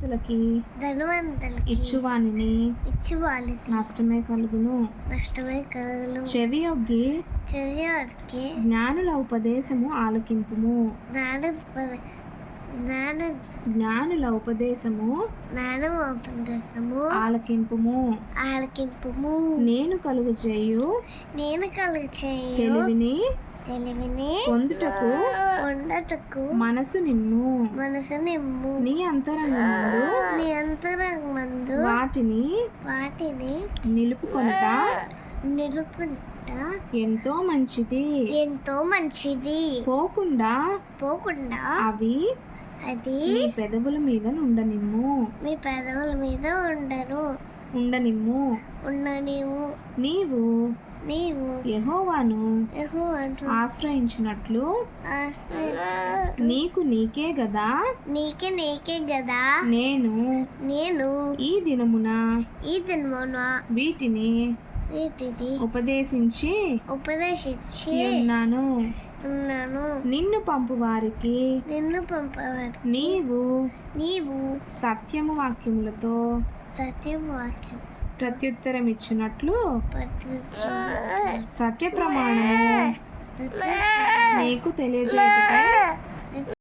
ధనవంతులకి ఇచ్చువానిని నష్టమే కలుగును. చెవియొగ్గి జ్ఞానుల ఉపదేశము ఆలకింపుము. జ్ఞానుల ఉపదేశము ఆలకింపుము. నేను కలుగు చేయు తెలివిని పొందుటకు మనసు నిమ్ము. నీ అంతరంగమందు వాటిని నిలుపుకొనుట ఎంతో మంచిది. పోకుండా అవి నీ పెదవుల మీద ఉండనిమ్ము. నీవు యెహోవాను ఆశ్రయించినట్లు నీకే గదా నేను ఈ దినమున వీటిని ఉపదేశించి ఉన్నాను. నిన్ను పంపు వారికి నీవు సత్యము వాక్యములతో ప్రత్యుత్తరం ఇచ్చినట్లు సత్య ప్రమాణము నీకు తెలియజేయుటకై